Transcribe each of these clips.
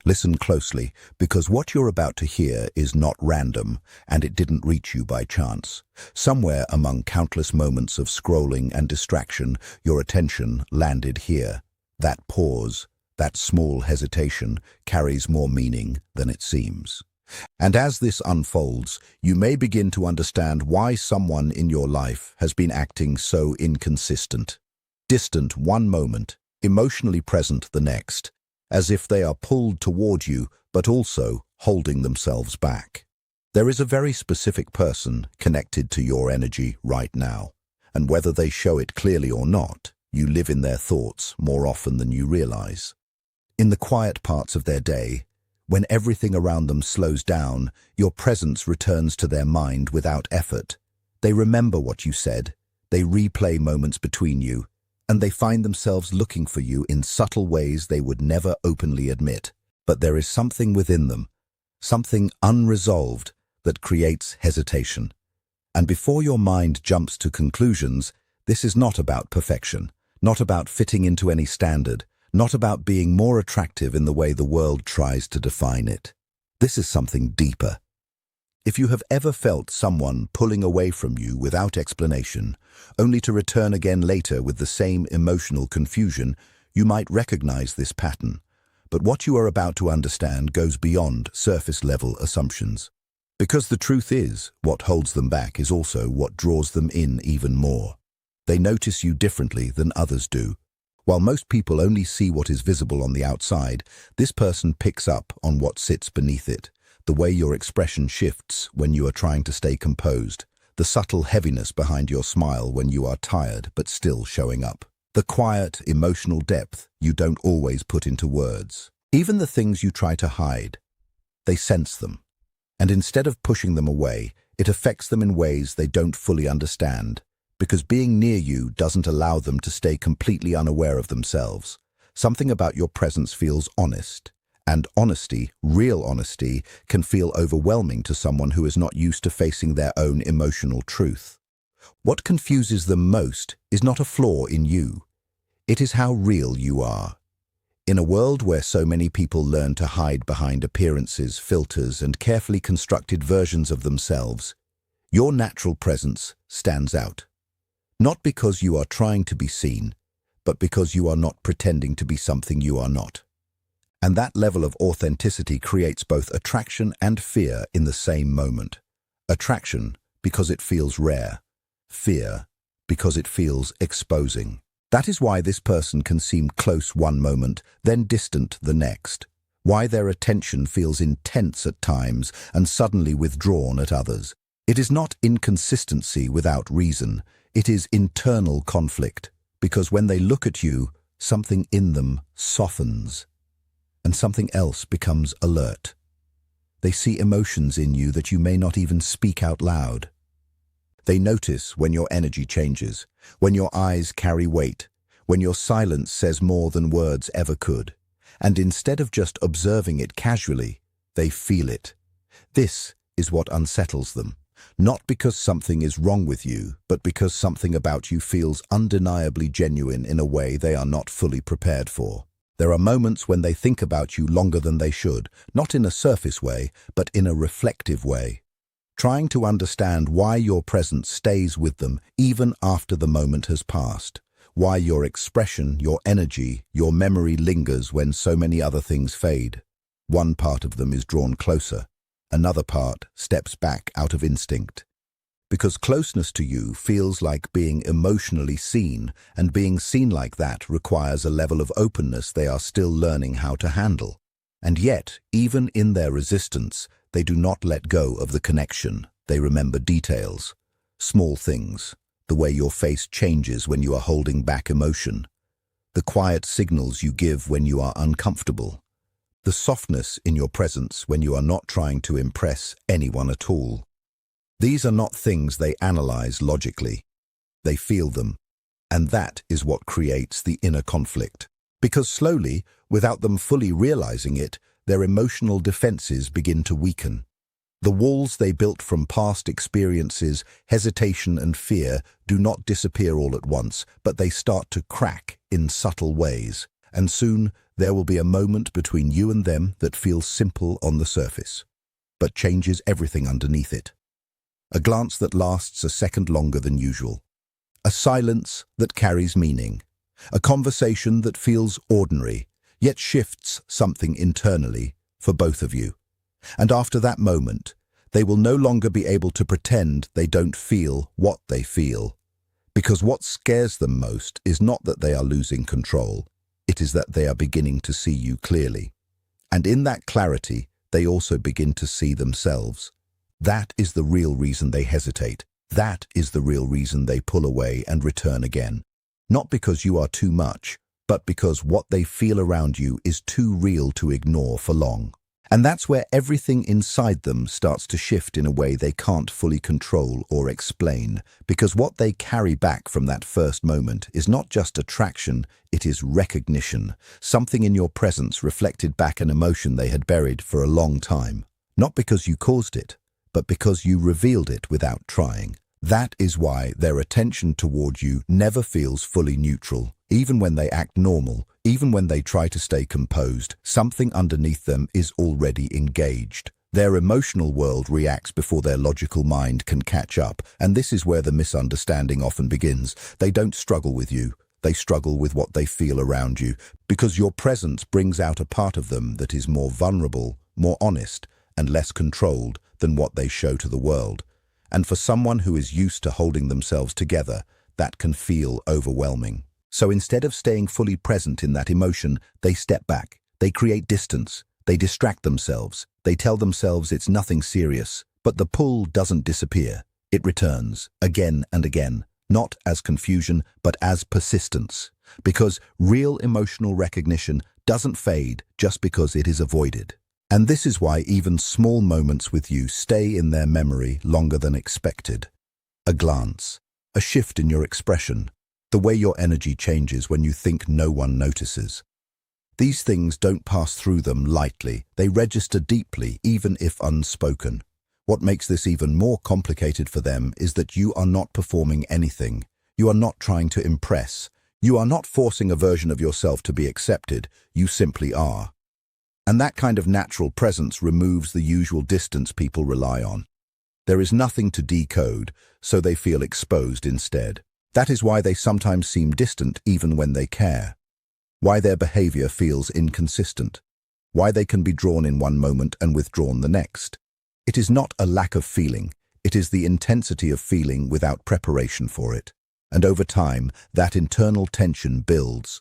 Listen closely, because what you're about to hear is not random, and it didn't reach you by chance. Somewhere among countless moments of scrolling and distraction, your attention landed here. That pause, that small hesitation, carries more meaning than it seems. And as this unfolds, you may begin to understand why someone in your life has been acting so inconsistent. Distant one moment, emotionally present the next, as if they are pulled toward you, but also holding themselves back. There is a very specific person connected to your energy right now, and whether they show it clearly or not, you live in their thoughts more often than you realize. In the quiet parts of their day, when everything around them slows down, your presence returns to their mind without effort. They remember what you said, they replay moments between you, and they find themselves looking for you in subtle ways they would never openly admit. But there is something within them, something unresolved, that creates hesitation. And before your mind jumps to conclusions, this is not about perfection, not about fitting into any standard, not about being more attractive in the way the world tries to define it. This is something deeper. If you have ever felt someone pulling away from you without explanation, only to return again later with the same emotional confusion, you might recognize this pattern. But what you are about to understand goes beyond surface-level assumptions. Because the truth is, what holds them back is also what draws them in even more. They notice you differently than others do. While most people only see what is visible on the outside, this person picks up on what sits beneath it. The way your expression shifts when you are trying to stay composed, the subtle heaviness behind your smile when you are tired but still showing up, the quiet, emotional depth you don't always put into words. Even the things you try to hide, they sense them. And instead of pushing them away, it affects them in ways they don't fully understand, because being near you doesn't allow them to stay completely unaware of themselves. Something about your presence feels honest. And honesty, real honesty, can feel overwhelming to someone who is not used to facing their own emotional truth. What confuses them most is not a flaw in you. It is how real you are. In a world where so many people learn to hide behind appearances, filters, and carefully constructed versions of themselves, your natural presence stands out. Not because you are trying to be seen, but because you are not pretending to be something you are not. And that level of authenticity creates both attraction and fear in the same moment. Attraction because it feels rare. Fear because it feels exposing. That is why this person can seem close one moment, then distant the next. Why their attention feels intense at times and suddenly withdrawn at others. It is not inconsistency without reason. It is internal conflict. Because when they look at you, something in them softens. And something else becomes alert. They see emotions in you that you may not even speak out loud. They notice when your energy changes, when your eyes carry weight, when your silence says more than words ever could. And instead of just observing it casually, they feel it. This is what unsettles them. Not because something is wrong with you, but because something about you feels undeniably genuine in a way they are not fully prepared for. There are moments when they think about you longer than they should, not in a surface way, but in a reflective way. Trying to understand why your presence stays with them even after the moment has passed. Why your expression, your energy, your memory lingers when so many other things fade. One part of them is drawn closer. Another part steps back out of instinct. Because closeness to you feels like being emotionally seen, and being seen like that requires a level of openness they are still learning how to handle. And yet, even in their resistance, they do not let go of the connection. They remember details, small things, the way your face changes when you are holding back emotion, the quiet signals you give when you are uncomfortable, the softness in your presence when you are not trying to impress anyone at all. These are not things they analyze logically. They feel them, and that is what creates the inner conflict. Because slowly, without them fully realizing it, their emotional defenses begin to weaken. The walls they built from past experiences, hesitation and fear do not disappear all at once, but they start to crack in subtle ways. And soon, there will be a moment between you and them that feels simple on the surface, but changes everything underneath it. A glance that lasts a second longer than usual. A silence that carries meaning. A conversation that feels ordinary, yet shifts something internally for both of you. And after that moment, they will no longer be able to pretend they don't feel what they feel. Because what scares them most is not that they are losing control, it is that they are beginning to see you clearly. And in that clarity, they also begin to see themselves. That is the real reason they hesitate. That is the real reason they pull away and return again. Not because you are too much, but because what they feel around you is too real to ignore for long. And that's where everything inside them starts to shift in a way they can't fully control or explain, because what they carry back from that first moment is not just attraction, it is recognition, something in your presence reflected back an emotion they had buried for a long time. Not because you caused it, but because you revealed it without trying. That is why their attention toward you never feels fully neutral. Even when they act normal, even when they try to stay composed, something underneath them is already engaged. Their emotional world reacts before their logical mind can catch up, and this is where the misunderstanding often begins. They don't struggle with you. They struggle with what they feel around you, because your presence brings out a part of them that is more vulnerable, more honest, and less controlled than what they show to the world. And for someone who is used to holding themselves together, that can feel overwhelming. So instead of staying fully present in that emotion, they step back, they create distance, they distract themselves, they tell themselves it's nothing serious, but the pull doesn't disappear. It returns, again and again, not as confusion, but as persistence. Because real emotional recognition doesn't fade just because it is avoided. And this is why even small moments with you stay in their memory longer than expected. A glance, a shift in your expression, the way your energy changes when you think no one notices. These things don't pass through them lightly, they register deeply, even if unspoken. What makes this even more complicated for them is that you are not performing anything. You are not trying to impress. You are not forcing a version of yourself to be accepted. You simply are. And that kind of natural presence removes the usual distance people rely on. There is nothing to decode, so they feel exposed instead. That is why they sometimes seem distant even when they care. Why their behavior feels inconsistent. Why they can be drawn in one moment and withdrawn the next. It is not a lack of feeling, it is the intensity of feeling without preparation for it. And over time, that internal tension builds.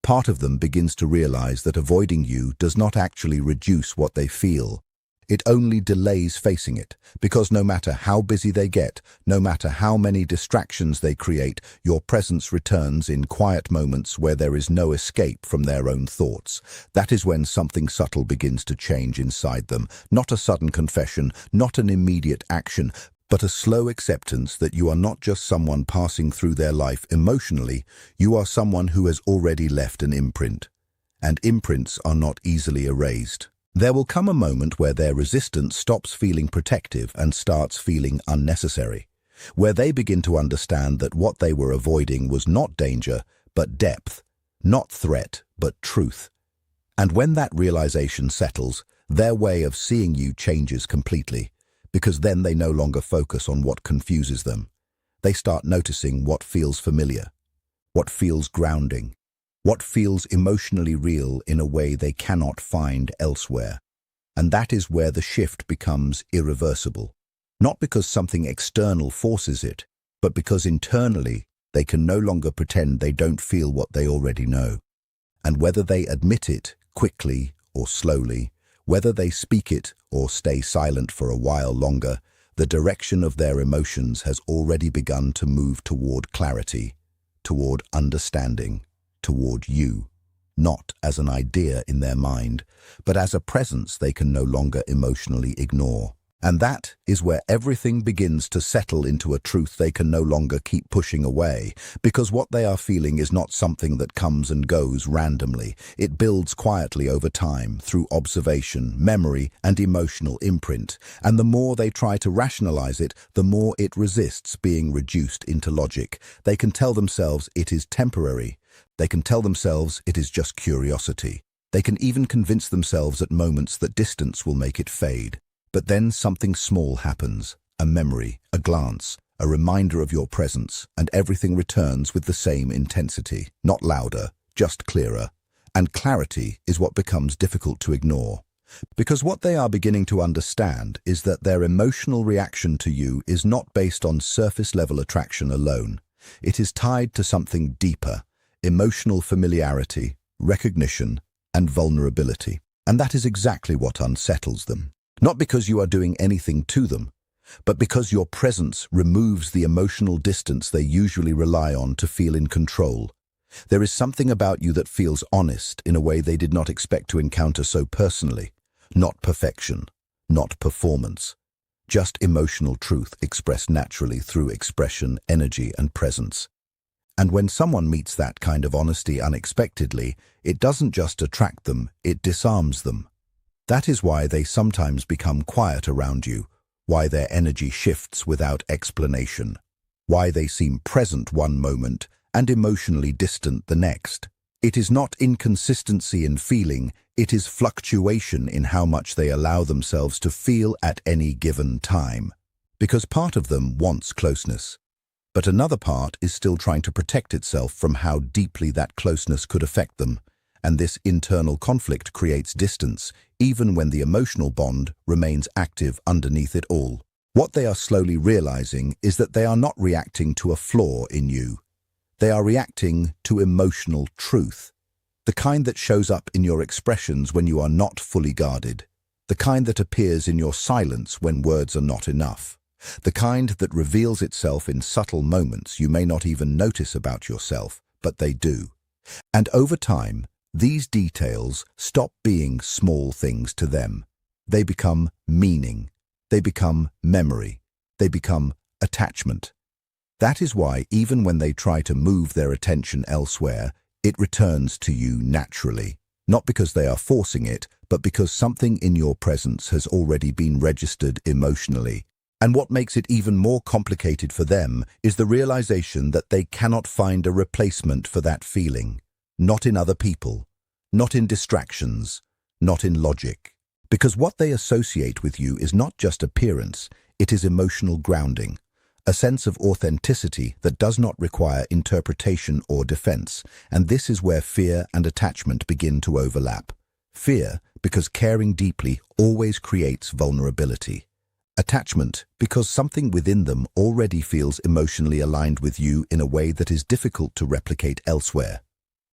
Part of them begins to realize that avoiding you does not actually reduce what they feel. It only delays facing it, because no matter how busy they get, no matter how many distractions they create, your presence returns in quiet moments where there is no escape from their own thoughts. That is when something subtle begins to change inside them. Not a sudden confession, not an immediate action, but a slow acceptance that you are not just someone passing through their life emotionally, you are someone who has already left an imprint. And imprints are not easily erased. There will come a moment where their resistance stops feeling protective and starts feeling unnecessary, where they begin to understand that what they were avoiding was not danger, but depth, not threat, but truth. And when that realization settles, their way of seeing you changes completely, because then they no longer focus on what confuses them. They start noticing what feels familiar, what feels grounding, what feels emotionally real in a way they cannot find elsewhere. And that is where the shift becomes irreversible. Not because something external forces it, but because internally they can no longer pretend they don't feel what they already know. And whether they admit it quickly or slowly, whether they speak it or stay silent for a while longer, the direction of their emotions has already begun to move toward clarity, toward understanding, toward you, not as an idea in their mind, but as a presence they can no longer emotionally ignore. And that is where everything begins to settle into a truth they can no longer keep pushing away, because what they are feeling is not something that comes and goes randomly. It builds quietly over time through observation, memory, and emotional imprint. And the more they try to rationalize it, the more it resists being reduced into logic. They can tell themselves it is temporary, They can tell themselves it is just curiosity. They can even convince themselves at moments that distance will make it fade. But then something small happens, a memory, a glance, a reminder of your presence, and everything returns with the same intensity, not louder, just clearer. And clarity is what becomes difficult to ignore. Because what they are beginning to understand is that their emotional reaction to you is not based on surface-level attraction alone. It is tied to something deeper, emotional familiarity, recognition, and vulnerability. And that is exactly what unsettles them. Not because you are doing anything to them, but because your presence removes the emotional distance they usually rely on to feel in control. There is something about you that feels honest in a way they did not expect to encounter so personally. Not perfection, not performance. Just emotional truth expressed naturally through expression, energy, and presence. And when someone meets that kind of honesty unexpectedly, it doesn't just attract them, it disarms them. That is why they sometimes become quiet around you, why their energy shifts without explanation, why they seem present one moment and emotionally distant the next. It is not inconsistency in feeling, it is fluctuation in how much they allow themselves to feel at any given time. Because part of them wants closeness, but another part is still trying to protect itself from how deeply that closeness could affect them. And this internal conflict creates distance, even when the emotional bond remains active underneath it all. What they are slowly realizing is that they are not reacting to a flaw in you. They are reacting to emotional truth. The kind that shows up in your expressions when you are not fully guarded. The kind that appears in your silence when words are not enough. The kind that reveals itself in subtle moments you may not even notice about yourself, but they do. And over time, these details stop being small things to them. They become meaning. They become memory. They become attachment. That is why even when they try to move their attention elsewhere, it returns to you naturally. Not because they are forcing it, but because something in your presence has already been registered emotionally. And what makes it even more complicated for them is the realization that they cannot find a replacement for that feeling. Not in other people, not in distractions, not in logic. Because what they associate with you is not just appearance, it is emotional grounding. A sense of authenticity that does not require interpretation or defense, and this is where fear and attachment begin to overlap. Fear, because caring deeply always creates vulnerability. Attachment, because something within them already feels emotionally aligned with you in a way that is difficult to replicate elsewhere.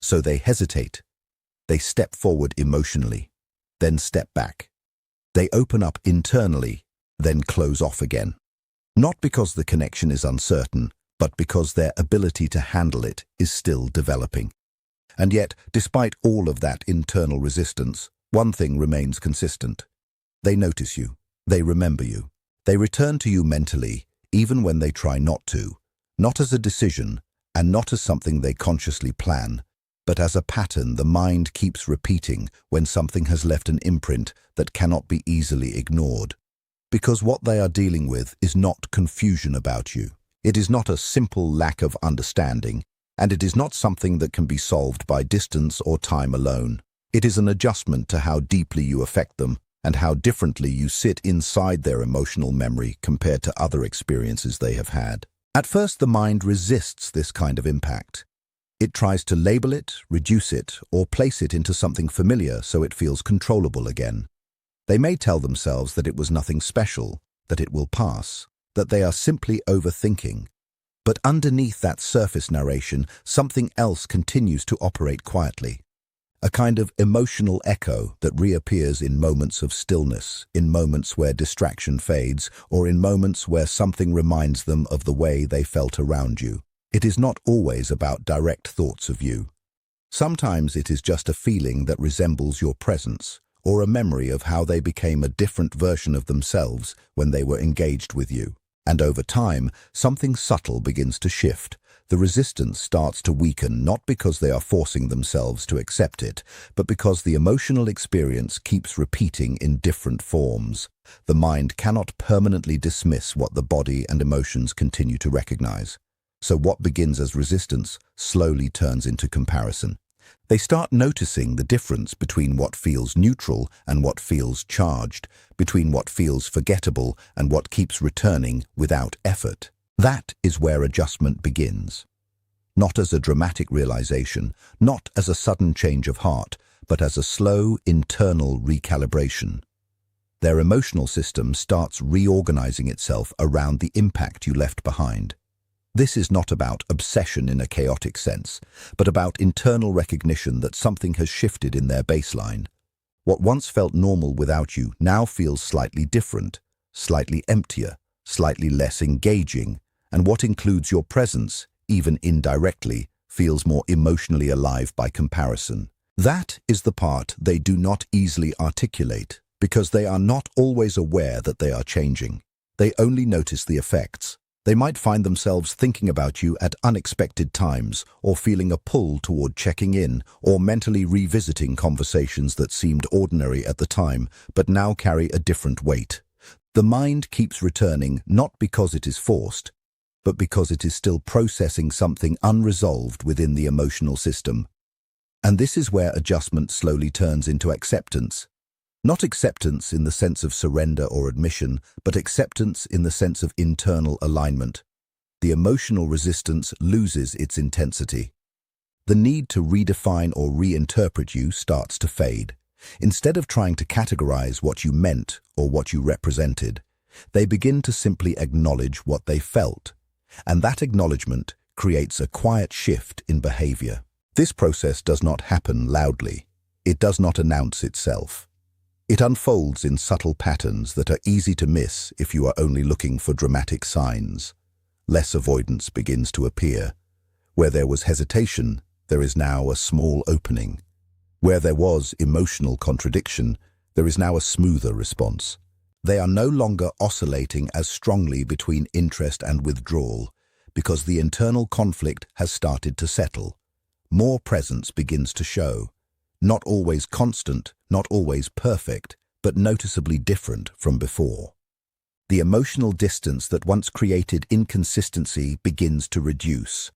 So they hesitate. They step forward emotionally, then step back. They open up internally, then close off again. Not because the connection is uncertain, but because their ability to handle it is still developing. And yet, despite all of that internal resistance, one thing remains consistent. They notice you. They remember you. They return to you mentally, even when they try not to. Not as a decision, and not as something they consciously plan, but as a pattern the mind keeps repeating when something has left an imprint that cannot be easily ignored. Because what they are dealing with is not confusion about you. It is not a simple lack of understanding, and it is not something that can be solved by distance or time alone. It is an adjustment to how deeply you affect them and how differently you sit inside their emotional memory compared to other experiences they have had. At first, the mind resists this kind of impact. It tries to label it, reduce it, or place it into something familiar so it feels controllable again. They may tell themselves that it was nothing special, that it will pass, that they are simply overthinking. But underneath that surface narration, something else continues to operate quietly. A kind of emotional echo that reappears in moments of stillness, in moments where distraction fades, or in moments where something reminds them of the way they felt around you. It is not always about direct thoughts of you. Sometimes it is just a feeling that resembles your presence, or a memory of how they became a different version of themselves when they were engaged with you. And over time, something subtle begins to shift. The resistance starts to weaken not because they are forcing themselves to accept it, but because the emotional experience keeps repeating in different forms. The mind cannot permanently dismiss what the body and emotions continue to recognize. So what begins as resistance slowly turns into comparison. They start noticing the difference between what feels neutral and what feels charged, between what feels forgettable and what keeps returning without effort. That is where adjustment begins. Not as a dramatic realization, not as a sudden change of heart, but as a slow, internal recalibration. Their emotional system starts reorganizing itself around the impact you left behind. This is not about obsession in a chaotic sense, but about internal recognition that something has shifted in their baseline. What once felt normal without you now feels slightly different, slightly emptier, slightly less engaging, and what includes your presence, even indirectly, feels more emotionally alive by comparison. That is the part they do not easily articulate, because they are not always aware that they are changing. They only notice the effects. They might find themselves thinking about you at unexpected times, or feeling a pull toward checking in, or mentally revisiting conversations that seemed ordinary at the time, but now carry a different weight. The mind keeps returning not because it is forced, but because it is still processing something unresolved within the emotional system. And this is where adjustment slowly turns into acceptance. Not acceptance in the sense of surrender or admission, but acceptance in the sense of internal alignment. The emotional resistance loses its intensity. The need to redefine or reinterpret you starts to fade. Instead of trying to categorize what you meant or what you represented, they begin to simply acknowledge what they felt. And that acknowledgement creates a quiet shift in behavior. This process does not happen loudly. It does not announce itself. It unfolds in subtle patterns that are easy to miss if you are only looking for dramatic signs. Less avoidance begins to appear. Where there was hesitation, there is now a small opening. Where there was emotional contradiction, there is now a smoother response. They are no longer oscillating as strongly between interest and withdrawal, because the internal conflict has started to settle. More presence begins to show. Not always constant, not always perfect, but noticeably different from before. The emotional distance that once created inconsistency begins to reduce.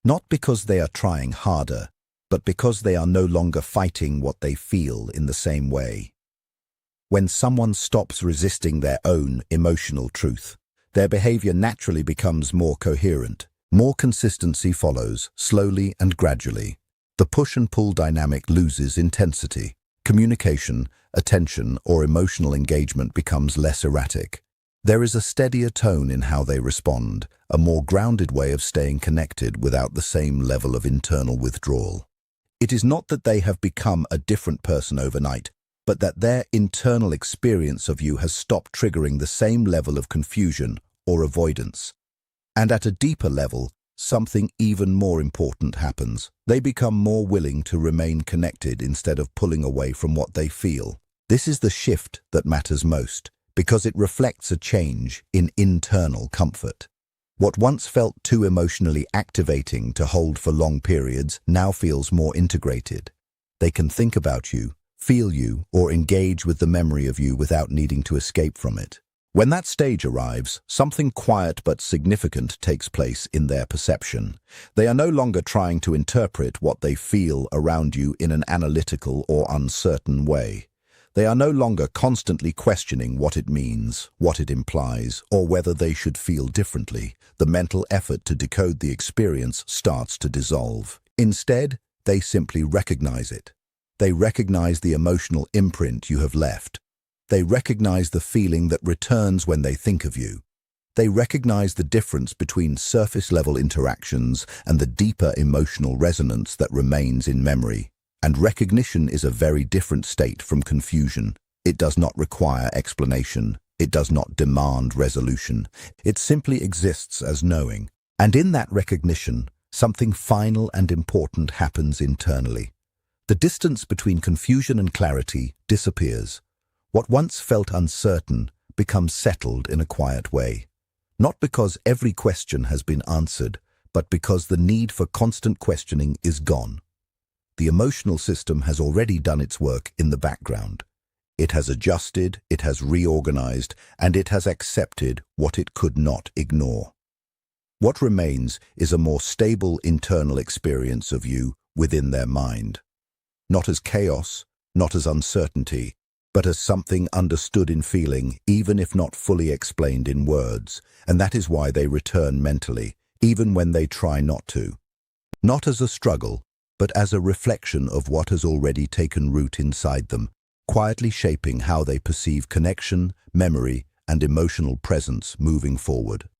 Not because they are trying harder, but because they are no longer fighting what they feel in the same way. When someone stops resisting their own emotional truth, their behavior naturally becomes more coherent. More consistency follows, slowly and gradually. The push and pull dynamic loses intensity. Communication, attention, or emotional engagement becomes less erratic. There is a steadier tone in how they respond, a more grounded way of staying connected without the same level of internal withdrawal. It is not that they have become a different person overnight, but that their internal experience of you has stopped triggering the same level of confusion or avoidance. And at a deeper level, something even more important happens. They become more willing to remain connected instead of pulling away from what they feel. This is the shift that matters most, because it reflects a change in internal comfort. What once felt too emotionally activating to hold for long periods now feels more integrated. They can think about you, feel you, or engage with the memory of you without needing to escape from it. When that stage arrives, something quiet but significant takes place in their perception. They are no longer trying to interpret what they feel around you in an analytical or uncertain way. They are no longer constantly questioning what it means, what it implies, or whether they should feel differently. The mental effort to decode the experience starts to dissolve. Instead, they simply recognize it. They recognize the emotional imprint you have left. They recognize the feeling that returns when they think of you. They recognize the difference between surface-level interactions and the deeper emotional resonance that remains in memory. And recognition is a very different state from confusion. It does not require explanation. It does not demand resolution. It simply exists as knowing. And in that recognition, something final and important happens internally. The distance between confusion and clarity disappears. What once felt uncertain becomes settled in a quiet way. Not because every question has been answered, but because the need for constant questioning is gone. The emotional system has already done its work in the background. It has adjusted, it has reorganized, and it has accepted what it could not ignore. What remains is a more stable internal experience of you within their mind. Not as chaos, not as uncertainty, but as something understood in feeling, even if not fully explained in words, and that is why they return mentally, even when they try not to. Not as a struggle, but as a reflection of what has already taken root inside them, quietly shaping how they perceive connection, memory, and emotional presence moving forward.